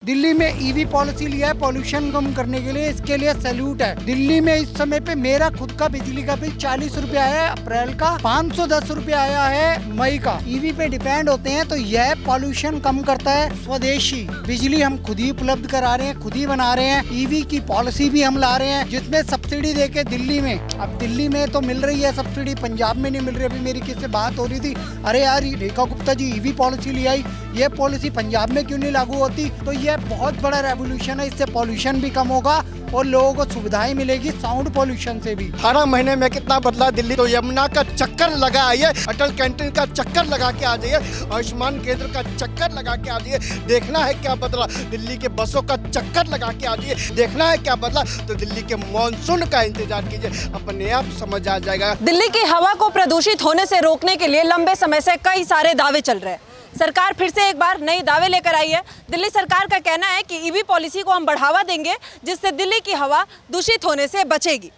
दिल्ली में EV policy लिया है पॉल्यूशन कम करने के लिए, इसके लिए सैल्यूट है। दिल्ली में इस समय पे मेरा खुद का बिजली का बिल 40 रुपया है अप्रैल का, 510 रुपया आया है मई का। ईवी पे डिपेंड होते हैं तो यह पॉल्यूशन कम करता है। स्वदेशी बिजली हम खुद ही उपलब्ध करा रहे हैं, खुद ही बना रहे हैं। ईवी की पॉलिसी भी हम ला रहे हैं जिसमें सब्सिडी देके दिल्ली में, अब दिल्ली में तो मिल रही है सब्सिडी, पंजाब में नहीं मिल रही। अभी मेरी किससे बात हो रही थी, अरे यार रेखा गुप्ता जी ईवी पॉलिसी ले आई, ये पॉलिसी पंजाब में क्यों नहीं लागू होती। तो यह बहुत बड़ा रेवोल्यूशन है, इससे पॉल्यूशन भी कम होगा और लोगों को सुविधाएं मिलेगी साउंड पॉल्यूशन से भी। 18 महीने में कितना बदला दिल्ली। तो यमुना का चक्कर लगा आइए, अटल कैंटीन का चक्कर लगा के आ जाइए, आयुष्मान केंद्र का चक्कर लगा के आ जाइए, देखना है क्या बदला। दिल्ली के बसों का चक्कर लगा के आ जाइए, देखना है क्या बदला। तो दिल्ली के मॉनसून का इंतजार कीजिए, अपने आप समझ आ जाएगा। दिल्ली की हवा को प्रदूषित होने से रोकने के लिए लंबे समय से कई सारे दावे चल रहे हैं। सरकार फिर से एक बार नए दावे लेकर आई है। दिल्ली सरकार का कहना है कि ईवी पॉलिसी को हम बढ़ावा देंगे जिससे दिल्ली की हवा दूषित होने से बचेगी।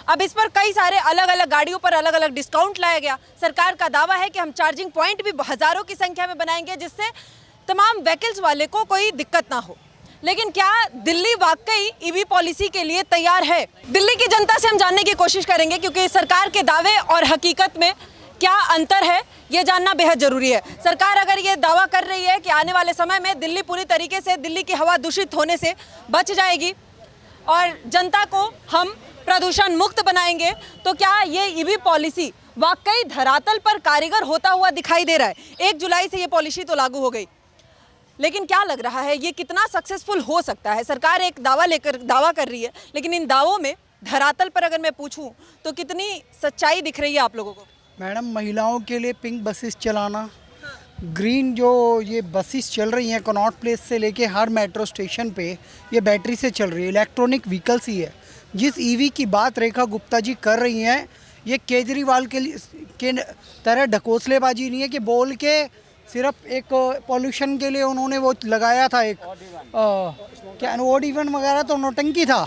अब इस पर कई सारे अलग अलग गाड़ियों पर अलग अलग डिस्काउंट लाया गया। सरकार का दावा है कि हम चार्जिंग पॉइंट भी हजारों की संख्या में बनाएंगे जिससे तमाम व्हीकल्स वाले को कोई दिक्कत ना हो। लेकिन क्या दिल्ली वाकई ईवी पॉलिसी के लिए तैयार है? दिल्ली की जनता से हम जानने की कोशिश करेंगे क्योंकि सरकार के दावे और हकीकत में क्या अंतर है ये जानना बेहद जरूरी है। सरकार अगर ये दावा कर रही है कि आने वाले समय में दिल्ली पूरी तरीके से दिल्ली की हवा दूषित होने से बच जाएगी और जनता को हम प्रदूषण मुक्त बनाएंगे, तो क्या ये ईवी पॉलिसी वाकई धरातल पर कारीगर होता हुआ दिखाई दे रहा है? 1 जुलाई से ये पॉलिसी तो लागू हो गई, लेकिन क्या लग रहा है ये कितना सक्सेसफुल हो सकता है? सरकार एक दावा कर रही है, लेकिन इन दावों में धरातल पर अगर मैं पूछूं तो कितनी सच्चाई दिख रही है आप लोगों को? मैडम, महिलाओं के लिए पिंक बसेस चलाना, ग्रीन जो ये बसेस चल रही हैं कनॉट प्लेस से लेके हर मेट्रो स्टेशन पे ये बैटरी से चल रही है, इलेक्ट्रॉनिक व्हीकल्स ही है। जिस ईवी की बात रेखा गुप्ता जी कर रही हैं ये केजरीवाल के तरह ढकोसलेबाजी नहीं है कि बोल के सिर्फ एक पॉल्यूशन के लिए उन्होंने वो लगाया था एक क्या ओड इवन वगैरह, तो नौटंकी था।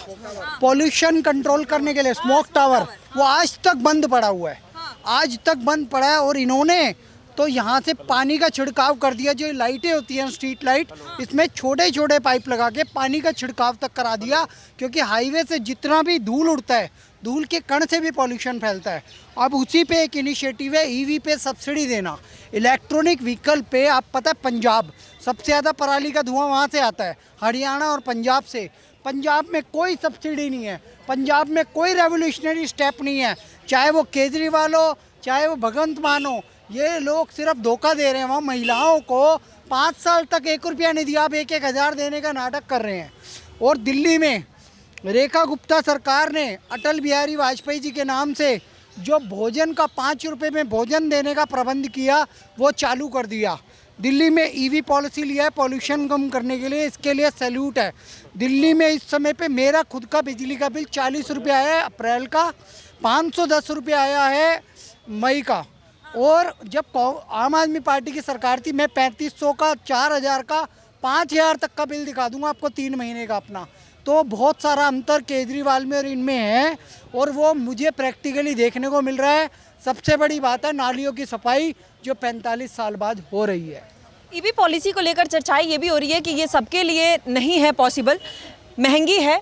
पॉल्यूशन कंट्रोल करने के लिए स्मोक टावर वो आज तक बंद पड़ा हुआ है, आज तक बंद पड़ा है। और इन्होंने तो यहाँ से पानी का छिड़काव कर दिया, जो लाइटें होती हैं स्ट्रीट लाइट, इसमें छोटे छोटे पाइप लगा के पानी का छिड़काव तक करा दिया, क्योंकि हाईवे से जितना भी धूल उड़ता है, धूल के कण से भी पॉल्यूशन फैलता है। अब उसी पे एक इनिशिएटिव है ईवी पे सब्सिडी देना, इलेक्ट्रॉनिक व्हीकल पे। आप पता है पंजाब सबसे ज़्यादा पराली का धुआं वहाँ से आता है, हरियाणा और पंजाब से। पंजाब में कोई सब्सिडी नहीं है, पंजाब में कोई रेवोल्यूशनरी स्टेप नहीं है, चाहे वो केजरीवाल हो चाहे वो भगवंत मान हो, ये लोग सिर्फ धोखा दे रहे हैं। वहाँ महिलाओं को 5 साल तक 1 रुपया नहीं दिया, अब 1-1 हज़ार देने का नाटक कर रहे हैं। और दिल्ली में रेखा गुप्ता सरकार ने अटल बिहारी वाजपेयी जी के नाम से जो भोजन का 5 रुपये में भोजन देने का प्रबंध किया वो चालू कर दिया। दिल्ली में ईवी पॉलिसी लिया है पॉल्यूशन कम करने के लिए, इसके लिए सैल्यूट है। दिल्ली में इस समय पे मेरा खुद का बिजली का बिल 40 रुपया है अप्रैल का, 510 रुपया आया है मई का। और जब आम आदमी पार्टी की सरकार थी मैं 3500 का, 4000 का, 5000 तक का बिल दिखा दूंगा आपको 3 महीने का अपना। तो बहुत सारा अंतर केजरीवाल में और इनमें है और वो मुझे प्रैक्टिकली देखने को मिल रहा है। सबसे बड़ी बात है नालियों की सफाई जो 45 साल बाद हो रही है। ईवी पॉलिसी को लेकर चर्चाएं ये भी हो रही है कि ये सबके लिए नहीं है पॉसिबल, महंगी है,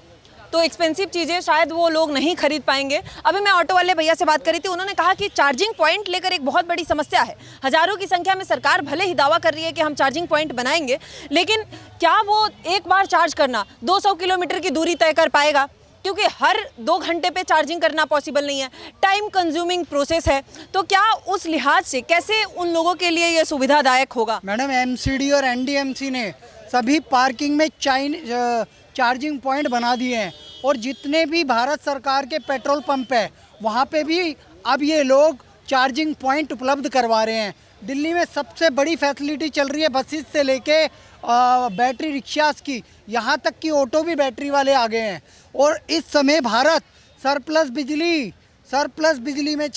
तो एक्सपेंसिव चीज़ें शायद वो लोग नहीं खरीद पाएंगे। अभी मैं ऑटो वाले भैया से बात करी थी, उन्होंने कहा कि चार्जिंग पॉइंट लेकर एक बहुत बड़ी समस्या है। हज़ारों की संख्या में सरकार भले ही दावा कर रही है कि हम चार्जिंग पॉइंट बनाएंगे, लेकिन क्या वो एक बार चार्ज करना 200 किलोमीटर की दूरी तय कर पाएगा? क्योंकि हर 2 घंटे पे चार्जिंग करना पॉसिबल नहीं है, टाइम कंज्यूमिंग प्रोसेस है। तो क्या उस लिहाज से कैसे उन लोगों के लिए ये सुविधादायक होगा? मैडम, एमसीडी और एनडीएमसी ने सभी पार्किंग में चार्जिंग पॉइंट बना दिए हैं और जितने भी भारत सरकार के पेट्रोल पंप है वहाँ पे भी अब ये लोग चार्जिंग पॉइंट उपलब्ध करवा रहे हैं। दिल्ली में सबसे बड़ी फैसिलिटी चल रही है बसेस से लेके बैटरी रिक्शास की, यहाँ तक कि ऑटो भी बैटरी वाले आ गए हैं। और इस समय भारत सरप्लस बिजली में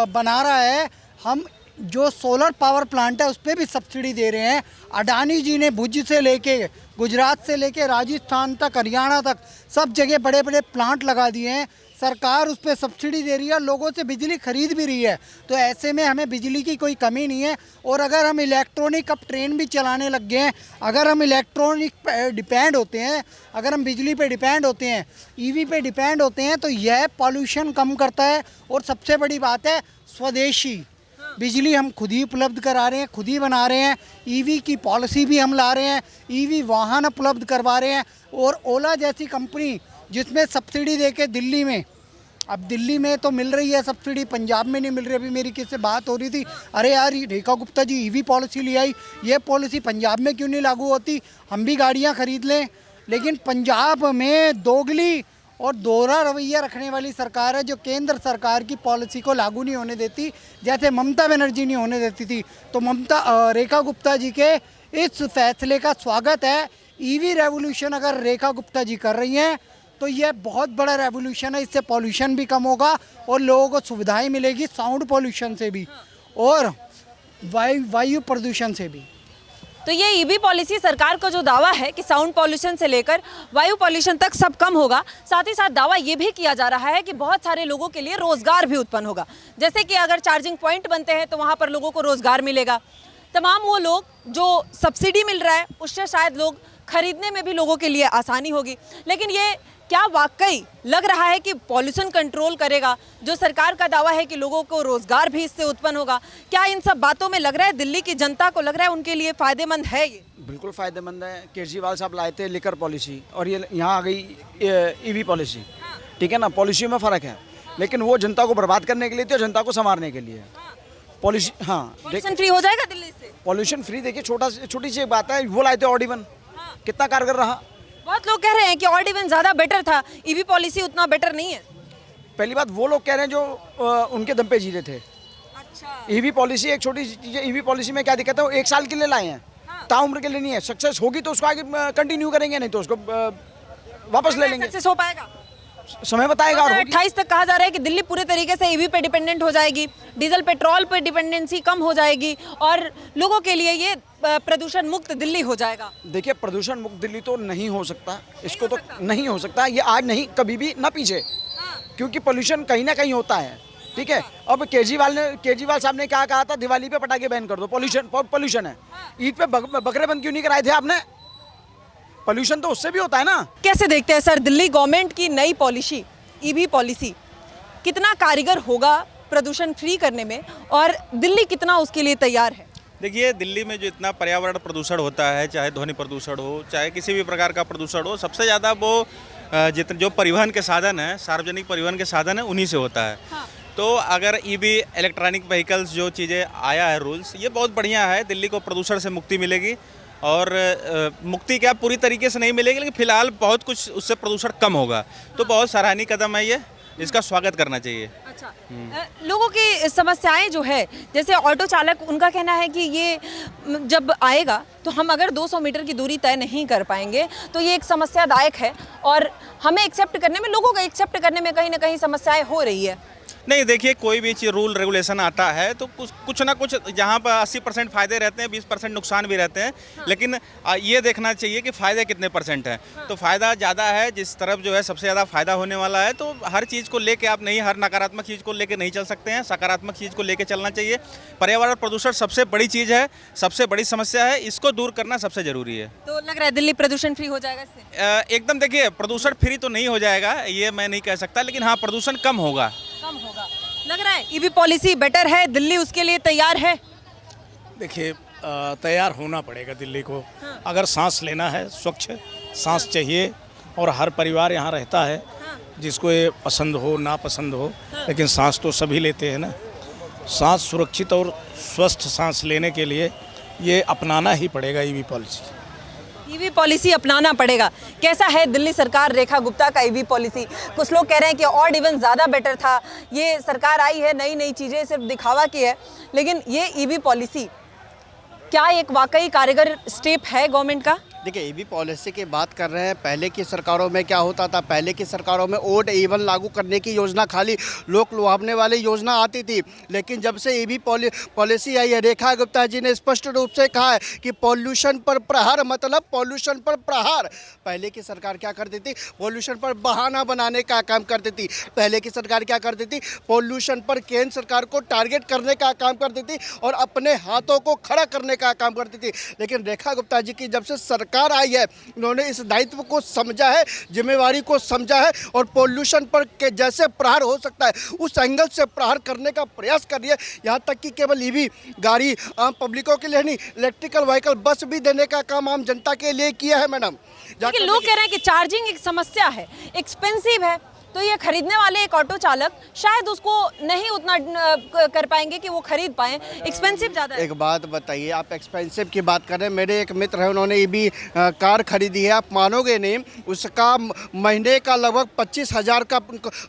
बना रहा है। हम जो सोलर पावर प्लांट है उस पर भी सब्सिडी दे रहे हैं। अडानी जी ने भुज से लेके गुजरात से लेके राजस्थान तक, हरियाणा तक सब जगह बड़े बड़े प्लांट लगा दिए हैं। सरकार उस पर सब्सिडी दे रही है, लोगों से बिजली खरीद भी रही है। तो ऐसे में हमें बिजली की कोई कमी नहीं है। और अगर हम इलेक्ट्रॉनिक, अब ट्रेन भी चलाने लग गए हैं, अगर हम इलेक्ट्रॉनिक पे डिपेंड होते हैं, अगर हम बिजली पे डिपेंड होते हैं, ईवी पे डिपेंड होते हैं, तो यह पॉल्यूशन कम करता है। और सबसे बड़ी बात है स्वदेशी बिजली हम खुद ही उपलब्ध करा रहे हैं, खुद ही बना रहे हैं। ईवी की पॉलिसी भी हम ला रहे हैं, ईवी वाहन उपलब्ध करवा रहे हैं। और ओला जैसी कंपनी जिसमें सब्सिडी देके दिल्ली में, अब दिल्ली में तो मिल रही है सब्सिडी, पंजाब में नहीं मिल रही। अभी मेरी किससे बात हो रही थी, अरे यार रेखा गुप्ता जी ईवी पॉलिसी ले आई, ये पॉलिसी पंजाब में क्यों नहीं लागू होती, हम भी गाड़ियाँ खरीद लें। लेकिन पंजाब में दोगली और दोहरा रवैया रखने वाली सरकार है, जो केंद्र सरकार की पॉलिसी को लागू नहीं होने देती, जैसे ममता बनर्जी नहीं होने देती थी। तो रेखा गुप्ता जी के इस फैसले का स्वागत है। ईवी रेवोल्यूशन अगर रेखा गुप्ता जी कर रही हैं तो यह बहुत बड़ा रेवोल्यूशन है। इससे पॉल्यूशन भी कम होगा और लोगों को सुविधाएं मिलेगी, साउंड पॉल्यूशन से भी और वायु प्रदूषण से भी। तो ये ईवी पॉलिसी सरकार का जो दावा है कि साउंड पॉल्यूशन से लेकर वायु पॉल्यूशन तक सब कम होगा, साथ ही साथ दावा ये भी किया जा रहा है कि बहुत सारे लोगों के लिए रोजगार भी उत्पन्न होगा। जैसे कि अगर चार्जिंग पॉइंट बनते हैं तो वहाँ पर लोगों को रोजगार मिलेगा। तमाम वो लोग जो सब्सिडी मिल रहा है उससे शायद लोग खरीदने में भी लोगों के लिए आसानी होगी। लेकिन ये क्या वाकई लग रहा है कि पॉल्यूशन कंट्रोल करेगा? जो सरकार का दावा है कि लोगों को रोजगार भी इससे उत्पन्न होगा, क्या इन सब बातों में लग रहा है दिल्ली की जनता को लग रहा है उनके लिए फायदेमंद है ये? बिल्कुल फ़ायदेमंद है। केजरीवाल साहब लाए थे लिकर पॉलिसी और ये यहाँ आ गई ईवी पॉलिसी। ठीक है ना, पॉलिसी में फ़र्क है, लेकिन वो जनता को बर्बाद करने के लिए थी और जनता को संवारने के लिए पॉलिसी। हाँ, पॉल्यूशन फ्री हो जाएगा दिल्ली से? पॉल्यूशन फ्री देखिए, छोटी सी एक बात है, वो लाए थे ऑडी-1, कितना कारगर रहा। बहुत लोग कह रहे हैं कि ऑडी-1 ज़्यादा बेटर था, ईवी पॉलिसी उतना बेटर नहीं है। पहली बात वो लोग कह रहे हैं जो उनके दम पे जीते थे। अच्छा, ईवी पॉलिसी एक छोटी सी चीज़ है। ईवी पॉलिसी में क्या दिक्कत है, वो 1 साल के लिए लाए हैं, ताउम्र के लिए नहीं है। सक्सेस होगी तो उसको आगे कंटिन्यू करेंगे, नहीं तो उसको वापस ले लेंगे। सक्सेस हो पाएगा? समय बताएगा। और 28 तक कहा जा रहा है कि दिल्ली पूरे तरीके से ईवी पे डिपेंडेंट हो जाएगी, डीजल पेट्रोल पे डिपेंडेंसी कम हो जाएगी और लोगों के लिए ये प्रदूषण मुक्त दिल्ली हो जाएगा। देखिए, प्रदूषण मुक्त दिल्ली तो नहीं हो सकता, इसको तो नहीं हो सकता, ये आज नहीं कभी भी ना पीछे, क्योंकि पोल्यूशन कहीं ना कहीं होता है। ठीक है, अब केजरीवाल साहब ने क्या कहा था, दिवाली पे पटाखे बैन कर दो, पोल्यूशन है। ईद पे बकरे बंद क्यों नहीं कराए थे आपने? पोल्यूशन तो उससे भी होता है ना। कैसे देखते हैं सर दिल्ली गवर्नमेंट की नई पॉलिसी, ईवी पॉलिसी कितना कारगर होगा प्रदूषण फ्री करने में और दिल्ली कितना उसके लिए तैयार है? देखिए, दिल्ली में जो इतना पर्यावरण प्रदूषण होता है, चाहे ध्वनि प्रदूषण हो, चाहे किसी भी प्रकार का प्रदूषण हो, सबसे ज़्यादा वो जितने जो परिवहन के साधन हैं, सार्वजनिक परिवहन के साधन हैं, उन्हीं से होता है। हाँ। तो अगर ईवी इलेक्ट्रॉनिक व्हीकल्स जो चीज़ें आया है रूल्स, ये बहुत बढ़िया है। दिल्ली को प्रदूषण से मुक्ति मिलेगी और मुक्ति क्या पूरी तरीके से नहीं मिलेगी, लेकिन फिलहाल बहुत कुछ उससे प्रदूषण कम होगा। तो बहुत सराहनीय कदम है ये, इसका स्वागत करना चाहिए। अच्छा, लोगों की समस्याएं जो है, जैसे ऑटो चालक, उनका कहना है कि ये जब आएगा तो हम अगर 200 मीटर की दूरी तय नहीं कर पाएंगे तो ये एक समस्यादायक है और हमें एक्सेप्ट करने में, लोगों को एक्सेप्ट करने में कहीं ना कहीं समस्याएं हो रही है। नहीं, देखिए, कोई भी चीज़ रूल रेगुलेशन आता है तो कुछ ना कुछ, जहाँ पर 80% फ़ायदे रहते हैं, 20% नुकसान भी रहते हैं। हाँ। लेकिन ये देखना चाहिए कि फ़ायदे कितने % हैं। हाँ। तो फ़ायदा ज़्यादा है, जिस तरफ जो है सबसे ज़्यादा फ़ायदा होने वाला है। तो हर चीज़ को लेके आप नहीं, हर नकारात्मक चीज़ को लेके नहीं चल सकते हैं, सकारात्मक चीज़ को लेके चलना चाहिए। पर्यावरण प्रदूषण सबसे बड़ी चीज़ है, सबसे बड़ी समस्या है, इसको दूर करना सबसे ज़रूरी है। तो लग रहा है दिल्ली प्रदूषण फ्री हो जाएगा इससे? एकदम, देखिए, प्रदूषण फ्री तो नहीं हो जाएगा, ये मैं नहीं कह सकता, लेकिन हाँ, प्रदूषण कम होगा। लग रहा है ईवी पॉलिसी बेटर है, दिल्ली उसके लिए तैयार है? देखिए, तैयार होना पड़ेगा दिल्ली को। हाँ। अगर सांस लेना है, स्वच्छ सांस चाहिए और हर परिवार यहाँ रहता है। हाँ। जिसको ये पसंद हो ना पसंद हो। हाँ। लेकिन सांस तो सभी लेते हैं ना। सांस सुरक्षित और स्वस्थ सांस लेने के लिए ये अपनाना ही पड़ेगा ईवी पॉलिसी। ईवी पॉलिसी अपनाना पड़ेगा। कैसा है दिल्ली सरकार, रेखा गुप्ता का ईवी पॉलिसी? कुछ लोग कह रहे हैं कि ऑड-इवन ज़्यादा बेटर था, ये सरकार आई है, नई नई चीज़ें सिर्फ दिखावा की है, लेकिन ये ईवी पॉलिसी क्या एक वाकई कारगर स्टेप है गवर्नमेंट का? देखिए ईवी पॉलिसी की बात कर रहे हैं। पहले की सरकारों में क्या होता था, पहले की सरकारों में ओड इवन लागू करने की योजना खाली लोक लुभावने वाली योजना आती थी, लेकिन जब से ईवी पॉलिसी आई है, रेखा गुप्ता जी ने स्पष्ट रूप से कहा है कि पॉल्यूशन पर प्रहार मतलब पॉल्यूशन पर प्रहार। पहले की सरकार क्या करती थी, पॉल्यूशन पर बहाना बनाने का काम करती थी। पहले की सरकार क्या करती थी, पॉल्यूशन पर केंद्र सरकार को टारगेट करने का काम करती थी और अपने हाथों को खड़ा करने का काम करती थी। लेकिन रेखा गुप्ता जी की जब से सरकार आई है, उन्होंने इस दायित्व को समझा है, जिम्मेवारी को समझा है और पॉल्यूशन पर के जैसे प्रहार हो सकता है उस एंगल से प्रहार करने का प्रयास कर रही है। यहाँ तक कि केवल ईवी गाड़ी आम पब्लिकों के लिए नहीं, इलेक्ट्रिकल व्हीकल बस भी देने का काम आम जनता के लिए किया है मैडम। लेकिन लोग कह रहे हैं कि चार्जिंग एक समस्या है, एक्सपेंसिव है, तो ये खरीदने वाले एक ऑटो चालक शायद उसको नहीं उतना कर पाएंगे कि वो खरीद पाएं, एक्सपेंसिव ज़्यादा है। एक बात बताइए, आप एक्सपेंसिव की बात कर रहे हैं। मेरे एक मित्र है, उन्होंने ईवी कार खरीदी है, आप मानोगे नहीं, उसका महीने का लगभग 25,000 का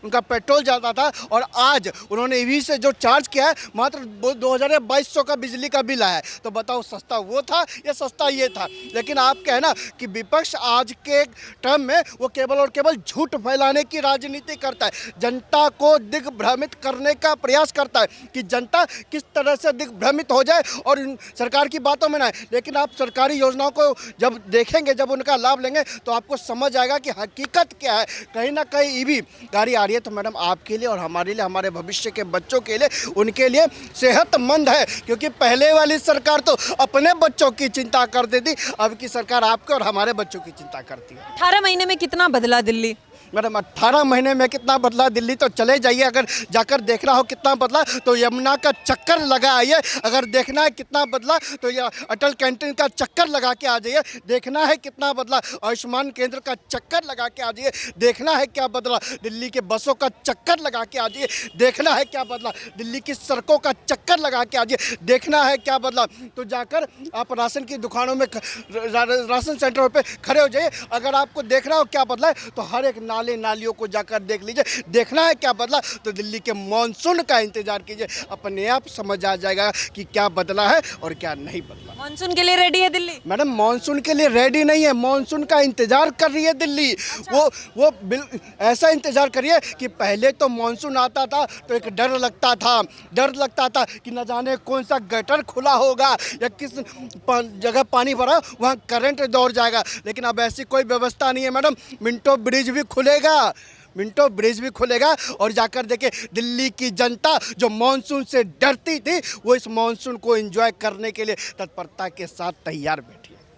उनका पेट्रोल जाता था और आज उन्होंने ईवी से जो चार्ज किया है मात्र 2,200 का बिजली का बिल आया है। तो बताओ सस्ता वो था या सस्ता ये था। लेकिन आप कहना कि विपक्ष आज के टर्म में वो केवल और केवल झूठ फैलाने की राजनीति करता है, जनता को दिग्भ्रमित करने का प्रयास करता है कि जनता किस तरह से दिग्भ्रमित हो जाए और सरकार की बातों में ना आए। लेकिन आप सरकारी योजनाओं को जब देखेंगे, जब उनका लाभ लेंगे तो आपको समझ आएगा कि हकीकत क्या है। कहीं ना कहीं ईवी गाड़ी आ रही है तो मैडम आपके लिए और हमारे लिए, हमारे भविष्य के बच्चों के लिए, उनके लिए सेहतमंद है, क्योंकि पहले वाली सरकार तो अपने बच्चों की चिंता करती थी, अब की सरकार आपके और हमारे बच्चों की चिंता करती है। 18 महीने में कितना बदला दिल्ली? मैडम 18 महीने में कितना बदला दिल्ली, तो चले जाइए, अगर जाकर देखना हो कितना बदला तो यमुना का चक्कर लगा आइए। अगर देखना है कितना बदला तो ये अटल कैंटीन का चक्कर लगा के आ जाइए, देखना है कितना बदला। आयुष्मान केंद्र का चक्कर लगा के आ जाइए, देखना है क्या बदला। दिल्ली के बसों का चक्कर लगा के आ जाइए, देखना है क्या बदला। दिल्ली की सड़कों का चक्कर लगा के आ जाइए, देखना है क्या बदला। तो जाकर आप राशन की दुकानों में, राशन सेंटरों पे खड़े हो जाइए, अगर आपको देखना हो क्या बदला है तो हर एक नाले नालियों को जाकर देख लीजिए, देखना है क्या बदला। तो दिल्ली के मॉनसून का इंतजार कीजिए, अपने आप समझ आ जाएगा कि क्या बदला है और क्या नहीं बदला। मानसून के लिए रेडी है दिल्ली? मैडम मॉनसून के लिए रेडी नहीं है, मॉनसून का इंतजार कर रही है दिल्ली। अच्छा। वो ऐसा इंतजार करिए कि पहले तो मॉनसून आता था तो एक डर लगता था कि न जाने कौन सा गटर खुला होगा या किस जगह पानी भरा वहाँ करंट दौड़ जाएगा। लेकिन अब ऐसी कोई व्यवस्था नहीं है मैडम। मिंटो ब्रिज भी खुलेगा और जाकर देखिए दिल्ली की जनता जो मॉनसून से डरती थी वो इस मॉनसून को एंजॉय करने के लिए तत्परता के साथ तैयार बैठी।